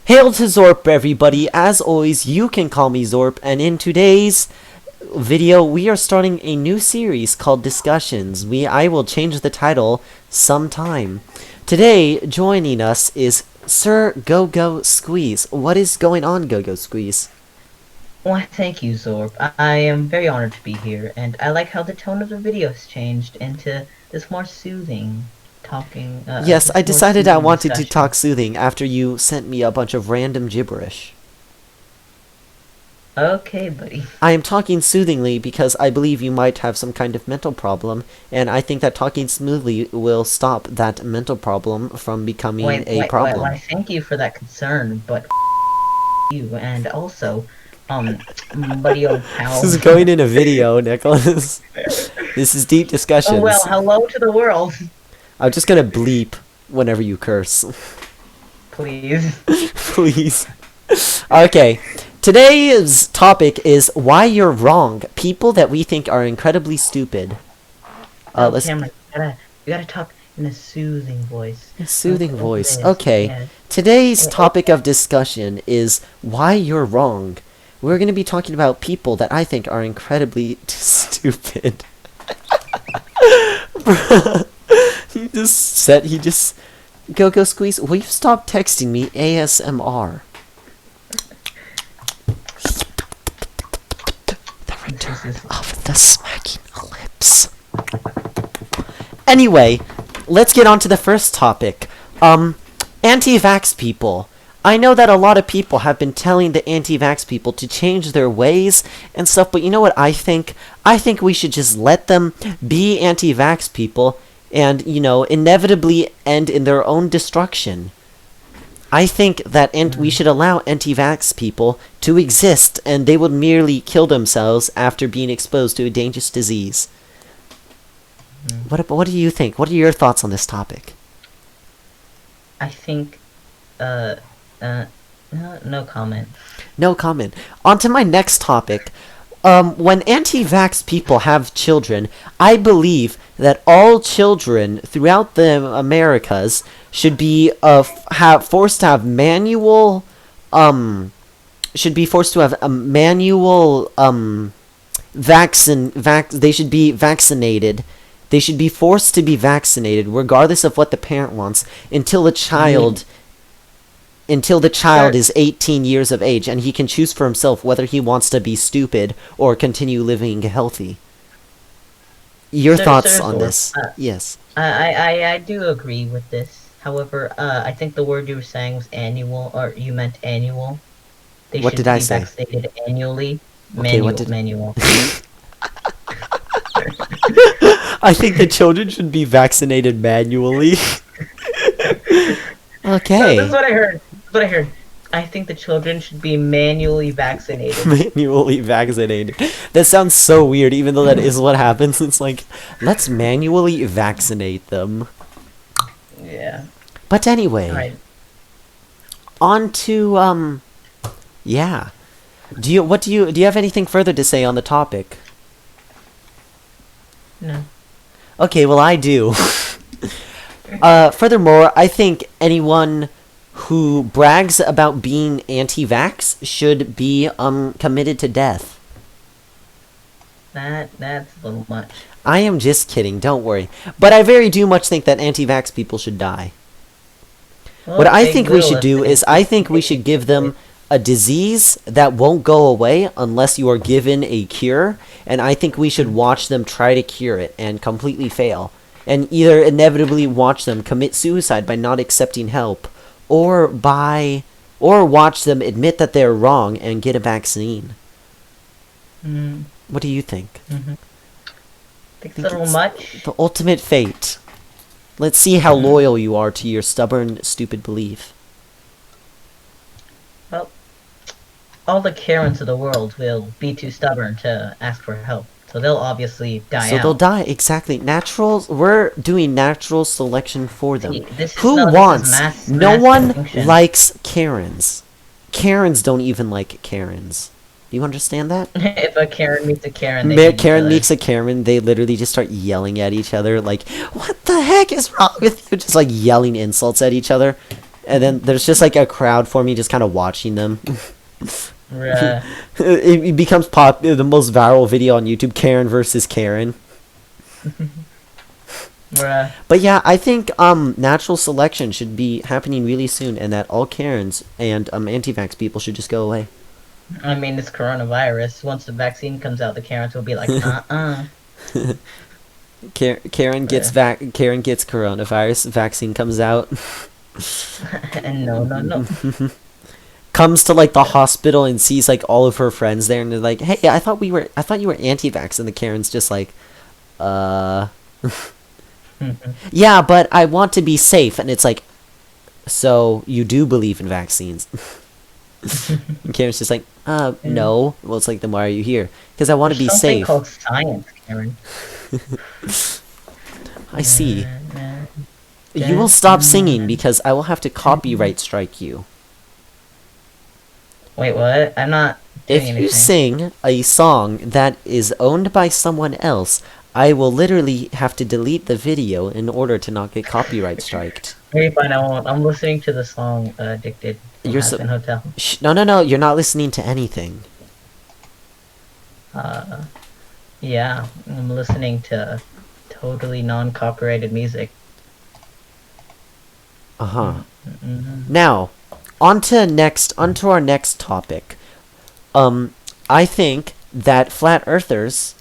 Hail to Zorp, everybody. As always, you can call me Zorp, and in today's video, we are starting a new series called Discussions. I will change the title sometime. Today, joining us is Sir Go-Go Squeeze. What is going on, Go-Go Squeeze? Why, thank you, Zorp. I am very honored to be here, and I like how the tone of the video has changed into this more soothing talking. Yes, I decided I wanted to discussion. talk soothing after you sent me a bunch of random gibberish. Okay, buddy. I am talking soothingly because I believe you might have some kind of mental problem, and I think that talking smoothly will stop that mental problem from becoming a problem. Why, thank you for that concern, but you, and also, buddy old pal. This is going in a video, Nicholas. This is deep discussions. Oh, well, hello to the world. I'm just gonna bleep whenever you curse. Please. Please. Okay. Today's topic is why you're wrong. People that we think are incredibly stupid. Oh, Cameron, you gotta talk in a soothing voice. A soothing voice. This, Okay. yeah. Today's topic of discussion is why you're wrong. We're going to be talking about people that I think are incredibly stupid. He just Go-Go Squeeze, will you stop texting me ASMR? The return of the smacking lips. Anyway, let's get on to the first topic. Anti-vax people. I know that a lot of people have been telling the anti-vax people to change their ways and stuff, but you know what I think? I think we should just let them be anti-vax people and, you know, inevitably end in their own destruction. I think that we should allow anti-vax people to exist, and they would merely kill themselves after being exposed to a dangerous disease. What do you think? What are your thoughts on this topic? I think, no comment. No comment. On to my next topic. When anti-vax people have children, I believe that all children throughout the Americas should be forced to have manual they should be vaccinated. They should be forced to be vaccinated regardless of what the parent wants until the child is 18 years of age, and he can choose for himself whether he wants to be stupid or continue living healthy. Your thoughts on this? Yes. I do agree with this. However, I think the word you were saying was annual, or you meant annual. They What should did I be say? vaccinated annually. Okay, what did- Manual. I think the children should be vaccinated manually. Okay. This is what I heard. I think the children should be manually vaccinated. Manually vaccinated. That sounds so weird, even though that is what happens. It's like, let's manually vaccinate them. Yeah. But anyway, Alright. on to yeah. Do you have anything further to say on the topic? No. Okay, well I do. Furthermore, I think anyone who brags about being anti-vax should be committed to death. That's a little much. I am just kidding, don't worry. But I very do much think that anti-vax people should die. Well, What I they think we will should if do they- is I think we should give them a disease that won't go away unless you are given a cure, and I think we should watch them try to cure it and completely fail, and either inevitably watch them commit suicide by not accepting help, or watch them admit that they're wrong and get a vaccine. Mm, What do you think? mm-hmm. Think it's a little much. The ultimate fate. Let's see how loyal you are to your stubborn, stupid belief. Well, all the Karens of the world will be too stubborn to ask for help, so they'll obviously die So out. they'll die, exactly. We're doing natural selection for them. See, this is- Who no, this is wants? mass No one extinction. likes Karens. Karens don't even like Karens. Do you understand that? If a Karen meets a Karen, they hate each Karen other. meets a Karen, they literally just start yelling at each other, like, what the heck is wrong with you? Just like yelling insults at each other. And then there's just like a crowd for me just kind of watching them. Bruh. It becomes the most viral video on YouTube, Karen versus Karen. Bruh. But yeah, I think natural selection should be happening really soon, and that all Karens and anti-vax people should just go away. I mean, it's coronavirus. Once the vaccine comes out, the Karens will be like, Karen gets Karen gets coronavirus. Vaccine comes out. And no. Comes to like the hospital and sees like all of her friends there, and they're like, "Hey, I thought you were anti-vax," and the Karen's just like, yeah, but I want to be safe, and it's like, so you do believe in vaccines? And Karen's just like, no. Well, it's like, then why are you here? Because I want to be something safe. called science, Karen. I see. You will stop singing because I will have to copyright strike you. Wait, what? I'm not doing If anything. you sing a song that is owned by someone else, I will literally have to delete the video in order to not get copyright striked. Maybe fine, I won't. I'm listening to the song Addicted from You're Aspen Hotel. No, you're not listening to anything. Yeah, I'm listening to totally non-copyrighted music. Uh-huh. Mm-hmm. Now, onto our next topic. I think that flat earthers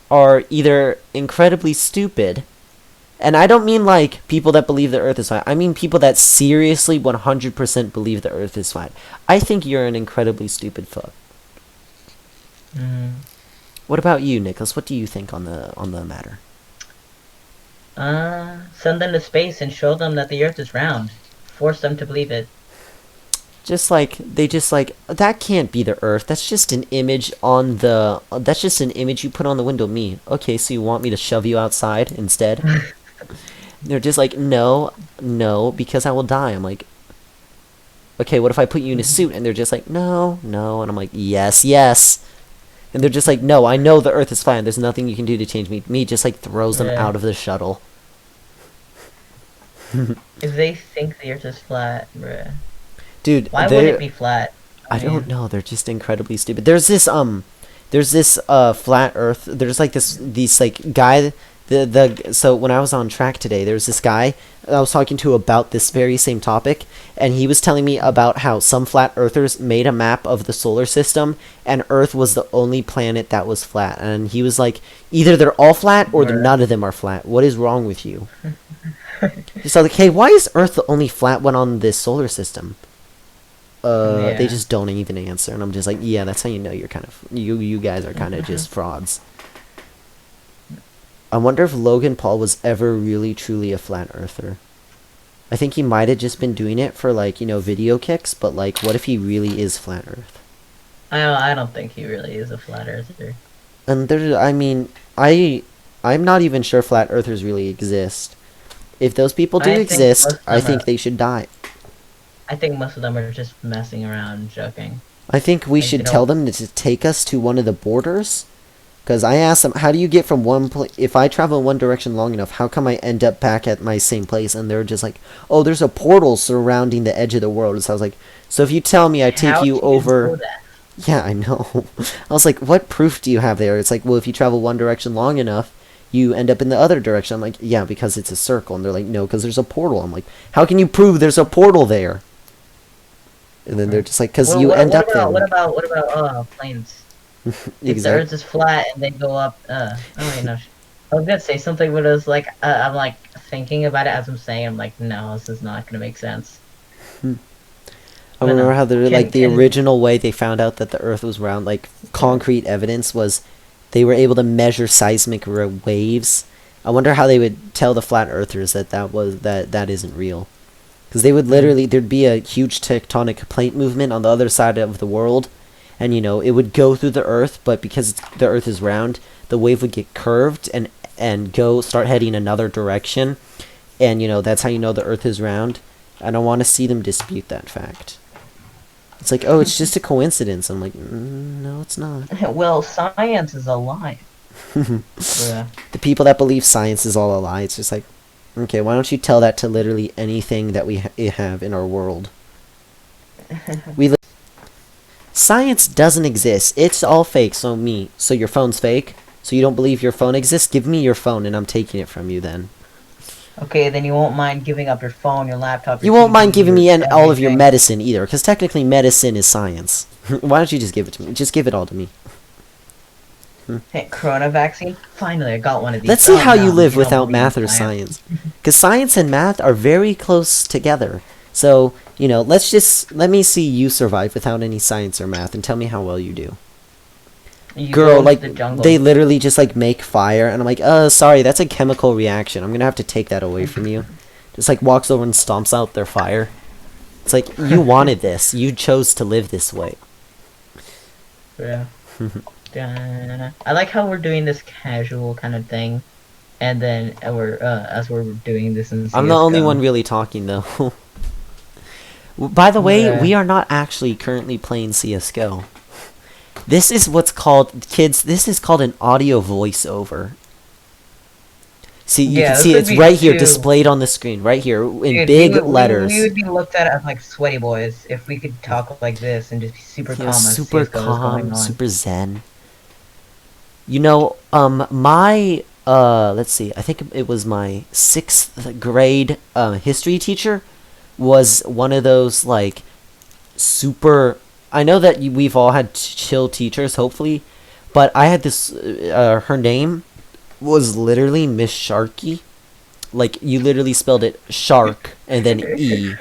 are either incredibly stupid, and I don't mean like people that believe the earth is flat. I mean people that seriously 100% believe the earth is flat. I think you're an incredibly stupid fuck. What about you, Nicholas? What do you think on the matter? Send them to space and show them that the earth is round. Force them to believe it. That can't be the earth. That's just an image that's just an image you put on the window of me. Okay, so you want me to shove you outside instead? They're just like, no, because I will die. I'm like, okay, what if I put you in a suit? And they're just like, no, and I'm like, yes. And they're just like, no, I know the earth is fine. There's nothing you can do to change me. Me just like throws them out of the shuttle. If they think the earth is flat, bruh. Dude, why would it be flat? I don't know. They're just incredibly stupid. There's this flat earth. There's like these like guy. So when I was on track today, there was this guy I was talking to about this very same topic, and he was telling me about how some flat earthers made a map of the solar system, and Earth was the only planet that was flat. And he was like, either they're all flat or none of them are flat. What is wrong with you? So like, hey, why is Earth the only flat one on this solar system? They just don't even answer, and I'm just like, yeah, that's how you know you're kind of you guys are kind of just frauds. I wonder if Logan Paul was ever really truly a flat earther. I think he might have just been doing it for like, video kicks, but like, what if he really is flat earth? I don't think he really is a flat earther. And I'm not even sure flat earthers really exist. If those people do exist, I think they should die. I think most of them are just messing around and joking. I think we should tell them to take us to one of the borders. Because I asked them, how do you get from one place? If I travel in one direction long enough, how come I end up back at my same place? And they're just like, oh, there's a portal surrounding the edge of the world. So I was like, so if you tell me I take you over... Yeah, I know. I was like, what proof do you have there? It's like, well, if you travel one direction long enough, you end up in the other direction. I'm like, yeah, because it's a circle. And they're like, no, because there's a portal. I'm like, how can you prove there's a portal there? And then they're just like, because you end up there. What about planes? If the earth is flat and they go up, oh wait, no. I was gonna say something, but it was like, I'm like thinking about it as I'm saying, I'm like, no, this is not gonna make sense. I remember how the original way they found out that the earth was round, like concrete evidence was they were able to measure seismic waves. I wonder how they would tell the flat earthers that isn't real. Because they would literally, there'd be a huge tectonic plate movement on the other side of the world. And, it would go through the earth, but because the earth is round, the wave would get curved and start heading another direction. And, that's how you know the earth is round. I don't want to see them dispute that fact. It's like, oh, it's just a coincidence. I'm like, no, it's not. Well, science is a lie. The people that believe science is all a lie, it's just like, Okay, why don't you tell that to literally anything that we have in our world? We Science doesn't exist. It's all fake. So your phone's fake. So you don't believe your phone exists? Give me your phone, and I'm taking it from you. Then Okay, then you won't mind giving up your phone, your laptop, your you won't mind TV, giving your me all of your everything. medicine either, because technically medicine is science. Why don't you just give it to me? Just give it all to me. Hey, Corona vaccine? Finally, I got one of these. Let's see Oh how you no, live you don't without believe in math or science. science. Because science and math are very close together. So, let me see you survive without any science or math and tell me how well you do. You Girl, go into like, the they jungle. literally just, like, make fire, and I'm like, sorry, that's a chemical reaction. I'm gonna have to take that away from you. Just, like, walks over and stomps out their fire. It's like, you wanted this. You chose to live this way. Yeah. I like how we're doing this casual kind of thing, and then as we're doing this in I'm the only one CS:GO. really talking, though. By the way, Bruh. we are not actually currently playing CSGO. This is what's called, kids, this is called an audio voiceover. See, you can Yeah, this see would it's be right here, too. displayed on the screen, right here, in Dude, big we letters. would be looked at as like sweaty boys if we could talk like this and just be super calm as Super CS:GO is going calm, on. super zen. Let's see, I think it was my 6th grade history teacher was one of those, like, super. I know that we've all had chill teachers, hopefully, but I had this. Her name was literally Miss Sharky. Like, you literally spelled it shark and then E,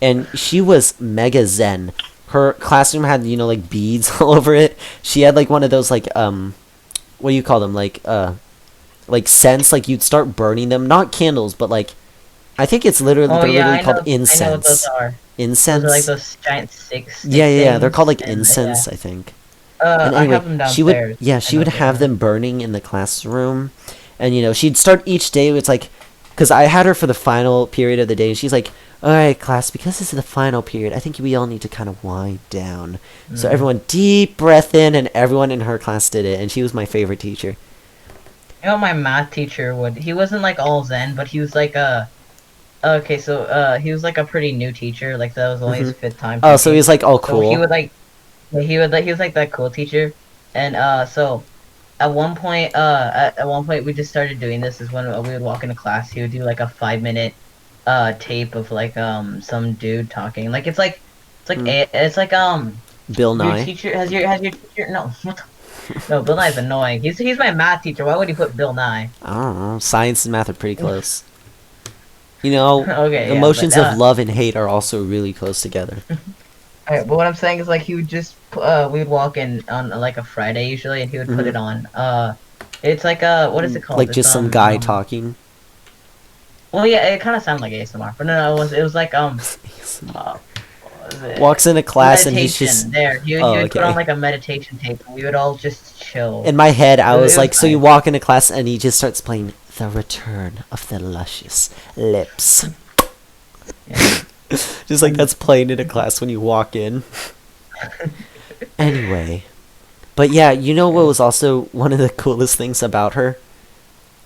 and she was mega zen. Her classroom had, like, beads all over it. She had, like, one of those, like, what do you call them, like scents, like you'd start burning them, not candles, but, like, I think it's literally Oh they're yeah, literally called I know what those incense. are. Those are like Incense. those giant six Yeah, stick yeah, yeah. They're called, things, like, and yeah. incense, I think. And I anyway, have them downstairs. I she know would what they have are. them burning in the classroom, and she'd start each day. It's like, because I had her for the final period of the day, and she's like, "All right, class, because this is the final period, I think we all need to kind of wind down." So Mm. everyone deep breath in, and everyone in her class did it, and she was my favorite teacher. You know, my math teacher would. He wasn't like all zen, but he was like a. Okay, so he was like a pretty new teacher. Like that was only his fifth time Oh, so teaching. he's like, "Oh, So he cool." would like he was like that cool teacher, and so at one point we just started doing this is when we would walk into class. He would do like a 5 minute tape of like some dude talking. Like Mm. it's like Bill your Nye. teacher has your teacher no no Bill Nye's annoying. He's my math teacher. Why would he put Bill Nye? I don't know. Science and math are pretty close. Okay, yeah, but Emotions of love and hate are also really close together. alright, but what I'm saying is like he would just we would walk in on like a Friday usually, and he would put Hmm. it on. It's like what is it called? Like It's just some guy talking. well yeah, it kind of sounded like ASMR, but no, it was like what was it? Walks into class and he's Meditation. just. There, he Oh, would put on okay. like a meditation tape, and we would all just chill. In my head, I was It was like, so you nice. walk into class and he just starts playing The Return of the Luscious Lips. Yeah. Just like that's playing in a class when you walk in. Anyway. But yeah, you know what was also one of the coolest things about her?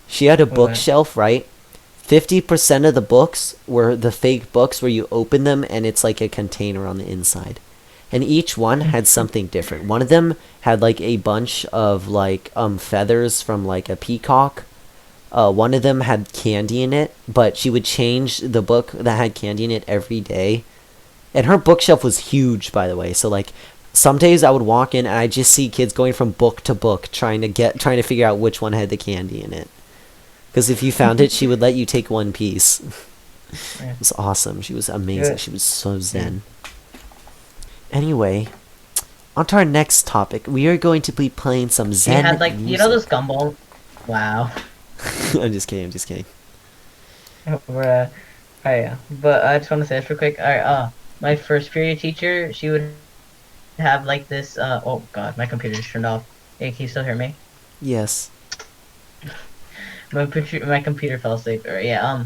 She had a What? bookshelf, right? 50% of the books were the fake books where you open them and it's like a container on the inside. And each one had something different. One of them had like a bunch of like feathers from like a peacock. One of them had candy in it, but she would change the book that had candy in it every day. And her bookshelf was huge, by the way. So like some days I would walk in and I just see kids going from book to book trying to figure out which one had the candy in it. Because if you found it, she would let you take one piece. Yeah. It was awesome. She was amazing. Good. She was so zen. Anyway, on to our next topic. We are going to be playing some She zen had like music. those gumball. Wow. I'm just kidding. I'm just kidding. Bruh. Alright, yeah. But I just want to say this real quick. Alright, my first period teacher, she would have like this. Oh god, my computer just turned off. Hey, can you still hear me? Yes. My computer fell asleep. Or yeah.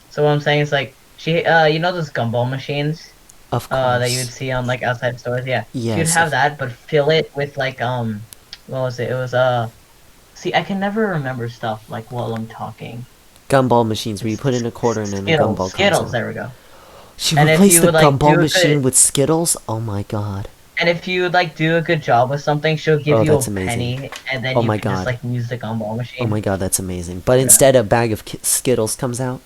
So what I'm saying is like she, those gumball machines, Of that you would course. see on like outside stores. Yeah, she would Yes. have that, but fill it with like what was it? It was See, I can never remember stuff like while I'm talking. Gumball machines where you put in a quarter and then a gumball comes Skittles. out. There we go. She And if replaced you the would like gumball do a machine good, with Skittles? Oh my god. and if you would like do a good job with something, she'll give Oh, you a that's amazing. penny, and then Oh you my can just god. like use the gumball Oh machine. my god, that's amazing. But Yeah. instead a bag of Skittles comes out?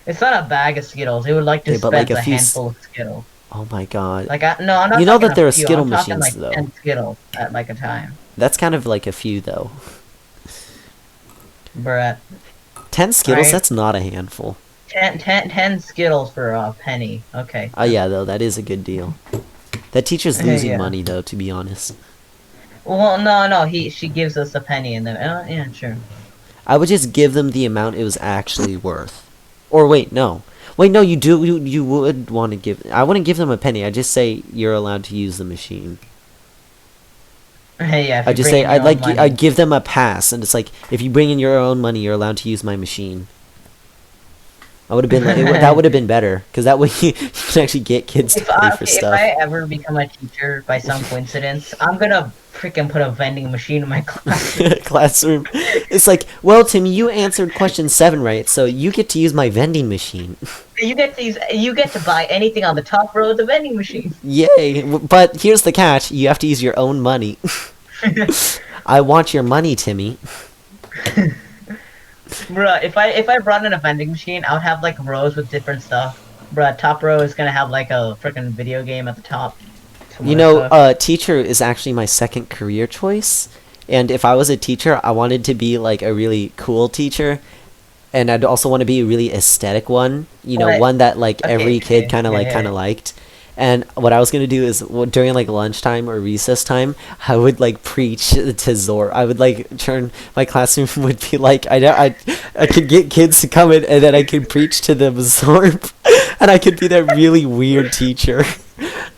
It's not a bag of Skittles. It would like Okay, but like dispense a a few handful of Skittles. Oh my god. Like no, I'm not You know talking that there a are few. Skittle I'm talking machines, like though. 10 Skittles at like a time. That's kind of like a few, though. Bruh. 10 Skittles? Right. That's not a handful. 10 Skittles for a penny. Okay. Oh yeah, though, that is a good deal. That teacher's losing Yeah. money, though, to be honest. Well, no. She gives us a penny, and then yeah, sure. I would just give them the amount it was actually worth. Or wait, no. Wait, no, you would want to give... I wouldn't give them a penny. I'd just say you're allowed to use the machine. Hey, yeah. If I'd you just bring say, in your own money. I'd give them a pass, and it's like, if you bring in your own money, you're allowed to use my machine. I would have been like, that would have been better, because that way you can actually get kids to pay for If stuff. I ever become a teacher by some coincidence, I'm gonna freaking put a vending machine in my class. Classroom. It's like, well, Tim, you answered question 7 right, so you get to use my vending machine. You get to buy anything on the top row of the vending machine. Yay! But here's the catch: you have to use your own money. I want your money, Timmy. Bruh, if I brought in a vending machine, I would have like rows with different stuff. Bruh, top row is gonna have like a freaking video game at the top. Some You other know, stuff. teacher is actually my second career choice, and if I was a teacher, I wanted to be like a really cool teacher, and I'd also want to be a really aesthetic one. You know, What? one that like Okay, every kid okay, kind of yeah. liked. And what I was gonna do is during like lunchtime or recess time, I would like preach to Zor. I would like turn my classroom would be like I could get kids to come in and then I could preach to them Zorp, and I could be that really weird teacher,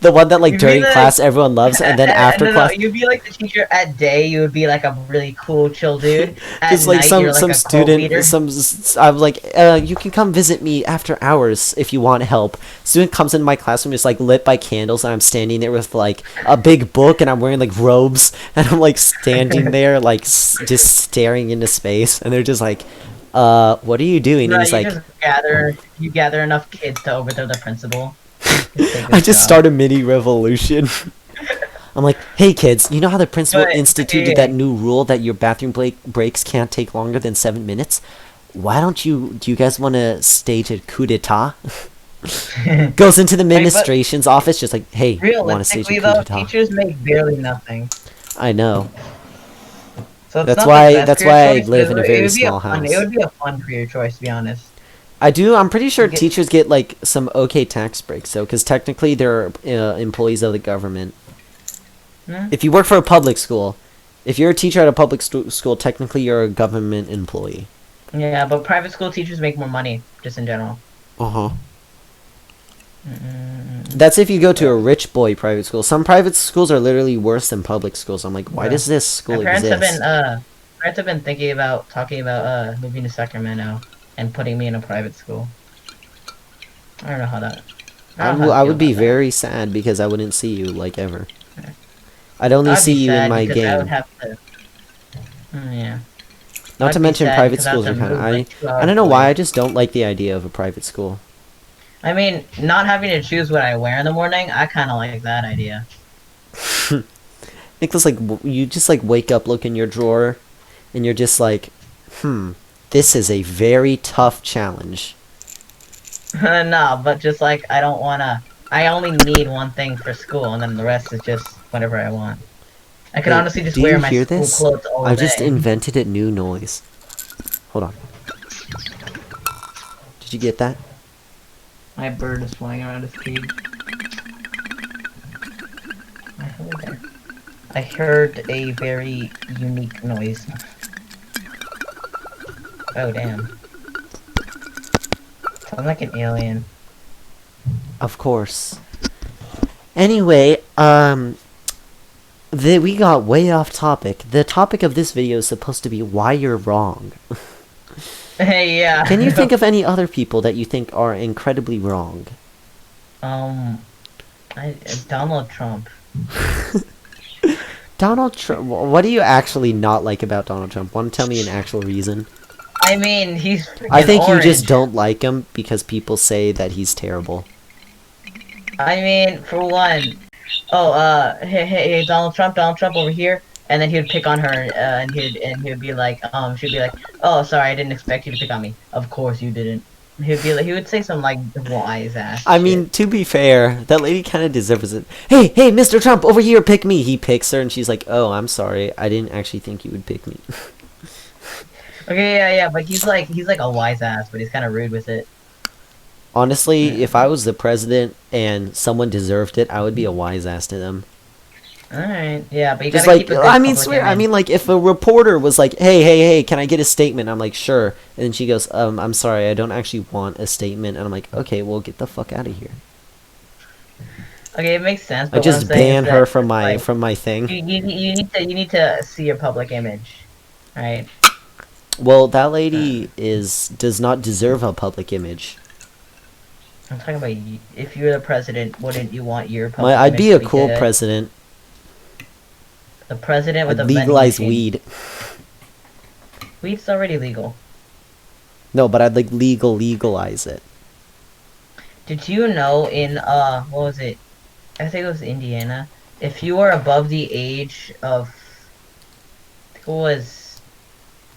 the one that like You'd be during the- class everyone loves, and then after no, class. you'd be like the teacher at day. You would be like a really cool, chill dude. At Just like night, some you're like a student, co-leader. I'm like, you can come visit me after hours if you want help. Student comes into my classroom, it's like lit by candles, and I'm standing there with like a big book, and I'm wearing like robes, and I'm like standing there like just staring into space, and they're just like, what are you doing? No, And he's you like, just gather enough kids to overthrow the principal. I just start a mini revolution. I'm like, hey kids, you know how the principal But, instituted hey, that new rule that your bathroom breaks can't take longer than 7 minutes? Why don't do you guys want to stage a coup d'etat? Goes into the administration's office, just like, hey, want to stage a Realistically coup though, d'etat? teachers make barely nothing. I know. So it's That's not why- the best that's career why I choice, live but in a it very would be small fun- house. It would be a fun career choice, to be honest. I'm pretty sure get- teachers get like some okay tax breaks, though, because technically they're employees of the government. Hmm? If you work for a public school, if you're a teacher at a public school, technically you're a government employee. Yeah, but private school teachers make more money, just in general. Uh-huh. That's if you go to a rich boy private school. Some private schools are literally worse than public schools. I'm like, why Yeah. does this school My parents exist? have been talking about moving to Sacramento and putting me in a private school. I don't know how that. I would be very sad because I wouldn't see you like ever. Yeah. I'd only I'd see be you in sad my because I would game. have to. Yeah. Not I'd to be mention sad private because I have schools are to kind of move, like, 2 I hours don't know why away. I just don't like the idea of a private school. I mean, not having to choose what I wear in the morning, I kind of like that idea. Nicholas, like you just like wake up, look in your drawer, and you're just like, this is a very tough challenge. No, but just like I don't wanna. I only need one thing for school, and then the rest is just whatever I want. I could Hey, honestly just do wear you my hear school this? clothes all I've day. just invented a new noise. Hold on. Did you get that? My bird is flying around his cage. I heard a very unique noise. Oh damn. Sounds like an alien. Of course. Anyway, we got way off topic. The topic of this video is supposed to be why you're wrong. Hey, yeah. Can you think of any other people that you think are incredibly wrong? Donald Trump. Donald Trump. What do you actually not like about Donald Trump? Want to tell me an actual reason? I mean, he's I freaking think you just orange. don't like him because people say that he's terrible. I mean, for one, hey, Donald Trump over here, and then he would pick on her, and he'd be like, she'd be like, oh, sorry, I didn't expect you to pick on me. Of course you didn't. He would say some like wise ass I shit. mean, to be fair, that lady kind of deserves it. Hey, hey, Mr. Trump, over here, pick me. He picks her, and she's like, oh, I'm sorry. I didn't actually think you would pick me. Okay, yeah, but he's like a wise ass, but he's kind of rude with it. Honestly, Yeah. if I was the president and someone deserved it, I would be a wise ass to them. All right, yeah, but you Just gotta like, keep a good I mean, public swear, I image. mean, like, if a reporter was like, hey, hey, hey, can I get a statement? I'm like, sure. And then she goes, I'm sorry, I don't actually want a statement. And I'm like, okay, well, get the fuck out of here. Okay, it makes sense, I but what I'm just saying is ban her that from my like from my thing. you need to see your public image, right? Well, that Uh, lady does not deserve a public image. I'm talking about if you're the president, wouldn't you want your public I'd image be to a be cool good? president. The president with I'd a vending legalize machine. weed. Weed's already legal. No, but I'd like legalize it. Did you know in what was it? I think it was Indiana. If you are above the age of I think it was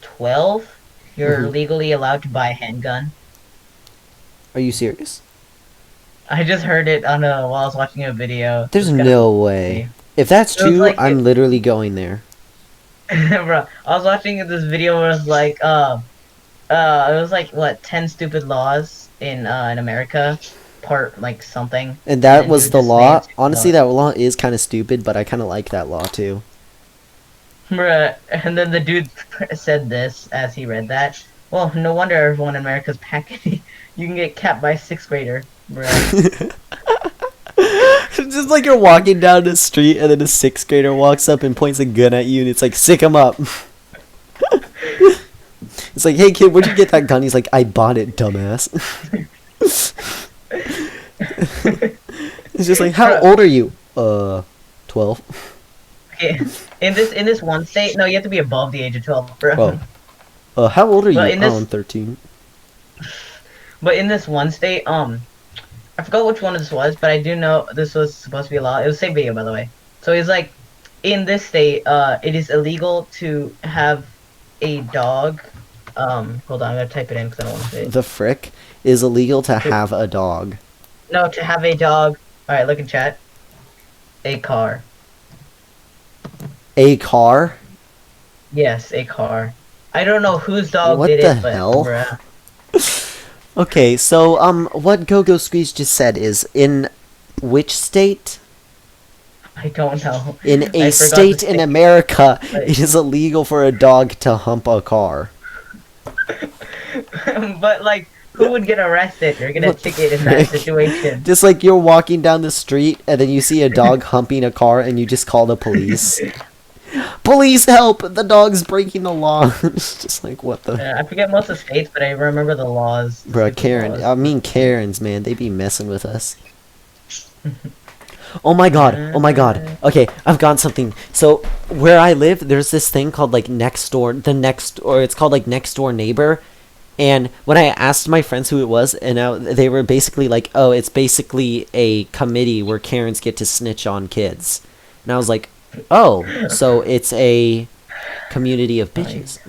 12, you're Mhm. legally allowed to buy a handgun. Are you serious? I just heard it on while I was watching a video. It There's was kind of no way. funny. If that's It was true, like I'm literally going there. bro, I was watching this video where it was like it was like what 10 stupid laws in America, part like something, And and that then he was would the just say law. the stupid Honestly, laws. that law is kind of stupid, but I kind of like that law too. Bruh, and then the dude said this as he read that. Well, no wonder everyone in America's packing. You can get capped by a sixth grader, bruh. It's just like you're walking down the street and then a sixth grader walks up and points a gun at you and it's like, sick him up. It's like, hey kid, where'd you get that gun? He's like, I bought it, dumbass. It's just like, how Bruh, old are you? 12. okay. In this one state, no, you have to be above the age of 12, bro. Oh. How old are But you? in Oh, this I'm 13. But in this one state, I forgot which one this was, but I do know this was supposed to be a law. It was the same video, by the way. So it's like, in this state, it is illegal to have a dog. Hold on, I'm gonna type it in because I don't want to say it. The frick is illegal to have a dog. No, to have a dog. All right, look in chat. A car. A car? Yes, a car. I don't know whose dog What did the it, but hell? bruh. Okay, so what Go-Go Squeeze just said is in which state? I don't know. In I a forgot the state in state. America, But- it is illegal for a dog to hump a car. But like, who would get arrested or get a What the ticket in that frick? situation? Just like you're walking down the street and then you see a dog humping a car and you just call the police. Police help! The dog's breaking the law. It's just like, what the... I forget most of the states, but I remember the laws. the Bruh, stupid Karen. laws. I mean Karens, man. They be messing with us. Oh my god. Oh my god. Okay, I've got something. So, where I live, there's this thing called, like, next door... Or it's called, like, next door neighbor. And when I asked my friends who it was, they were basically like, oh, it's basically a committee where Karens get to snitch on kids. And I was like, oh, so it's a community of bitches.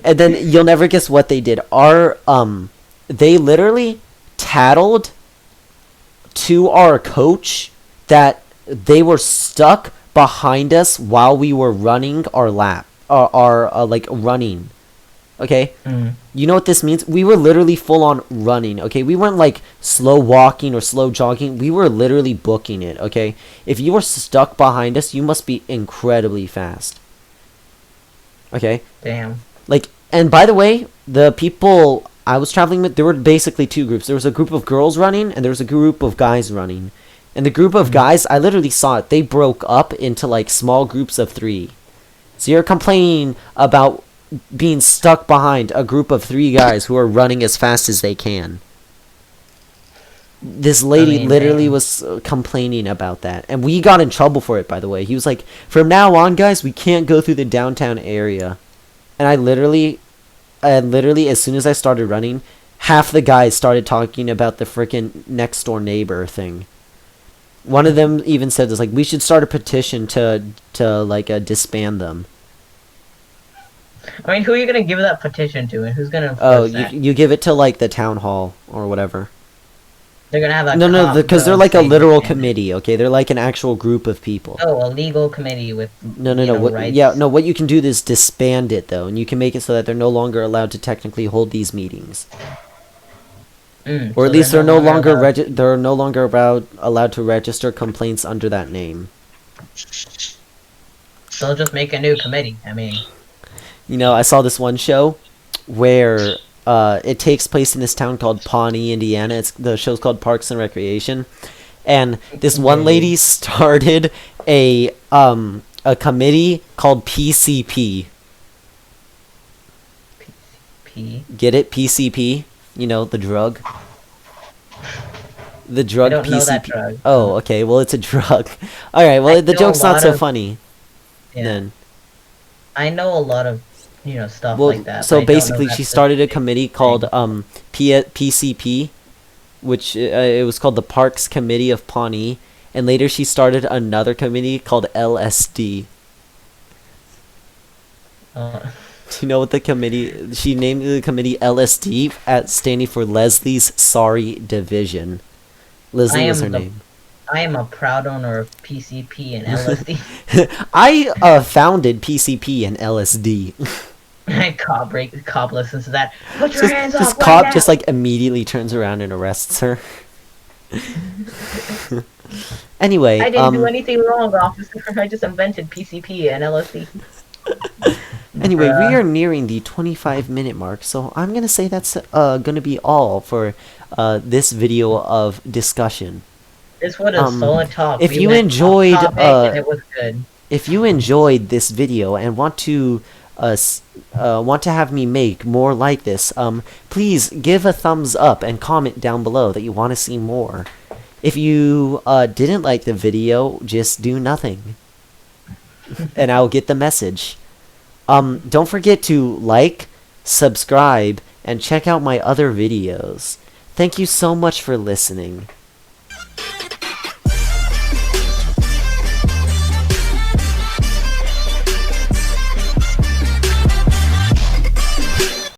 And then you'll never guess what they did. They literally tattled to our coach that they were stuck behind us while we were running our lap, like running. Okay? Mm. You know what this means? We were literally full on running, okay? We weren't like slow walking or slow jogging. We were literally booking it, okay? If you were stuck behind us, you must be incredibly fast. Okay? Damn. Like, and by the way, the people I was traveling with, there were basically two groups. There was a group of girls running, and there was a group of guys running. And the group of guys, I literally saw it. They broke up into, like, small groups of 3. So you're complaining about being stuck behind a group of 3 guys who are running as fast as they can. This lady literally damn. was complaining about that. And we got in trouble for it, by the way. He was like, from now on, guys, we can't go through the downtown area. And I literally And literally, as soon as I started running, half the guys started talking about the freaking next door neighbor thing. One of them even said this, like, we should start a petition to like disband them. I mean, who are you gonna give that petition to, and who's gonna Oh, enforce that? you give it to like the town hall or whatever. They're gonna have a No, cop because go they're like a say literal disband it. committee. Okay, they're like an actual group of people. Oh, a legal committee with No. rights. Yeah, no. What you can do is disband it though, and you can make it so that they're no longer allowed to technically hold these meetings. Or at least they're no longer they're no longer allowed to register complaints under that name. They'll just make a new committee. I mean, You know, I saw this one show where it takes place in this town called Pawnee, Indiana. The show's called Parks and Recreation, and this one lady started a committee called PCP. P. Get it? PCP. You know, the drug. The drug I don't PCP. know that drug. Oh, okay. Well, it's a drug. All right. Well, the know joke's a not lot so of- funny. Yeah. Then. I know a lot of, stuff Well, like that. so but I don't know basically, that she started a specific committee thing. called PCP, which it was called the Parks Committee of Pawnee, and later she started another committee called LSD. Do you know what the committee? She named the committee LSD, standing for Leslie's Sorry Division. Leslie was her name. I am a proud owner of PCP and LSD. I founded PCP and LSD. Cop listens to that. Put your hands This up. cop right just now! like immediately turns around and arrests her. Anyway, I didn't do anything wrong, officer. I just invented PCP and LSD. Anyway, we are nearing the 25-minute mark, so I'm gonna say that's gonna be all for this video of discussion. This was a solid talk. If We you went enjoyed, off topic and it was good. If you enjoyed this video and want to have me make more like this, please give a thumbs up and comment down below that you want to see more. If you didn't like the video, just do nothing, and I'll get the message. Don't forget to like, subscribe, and check out my other videos. Thank you so much for listening.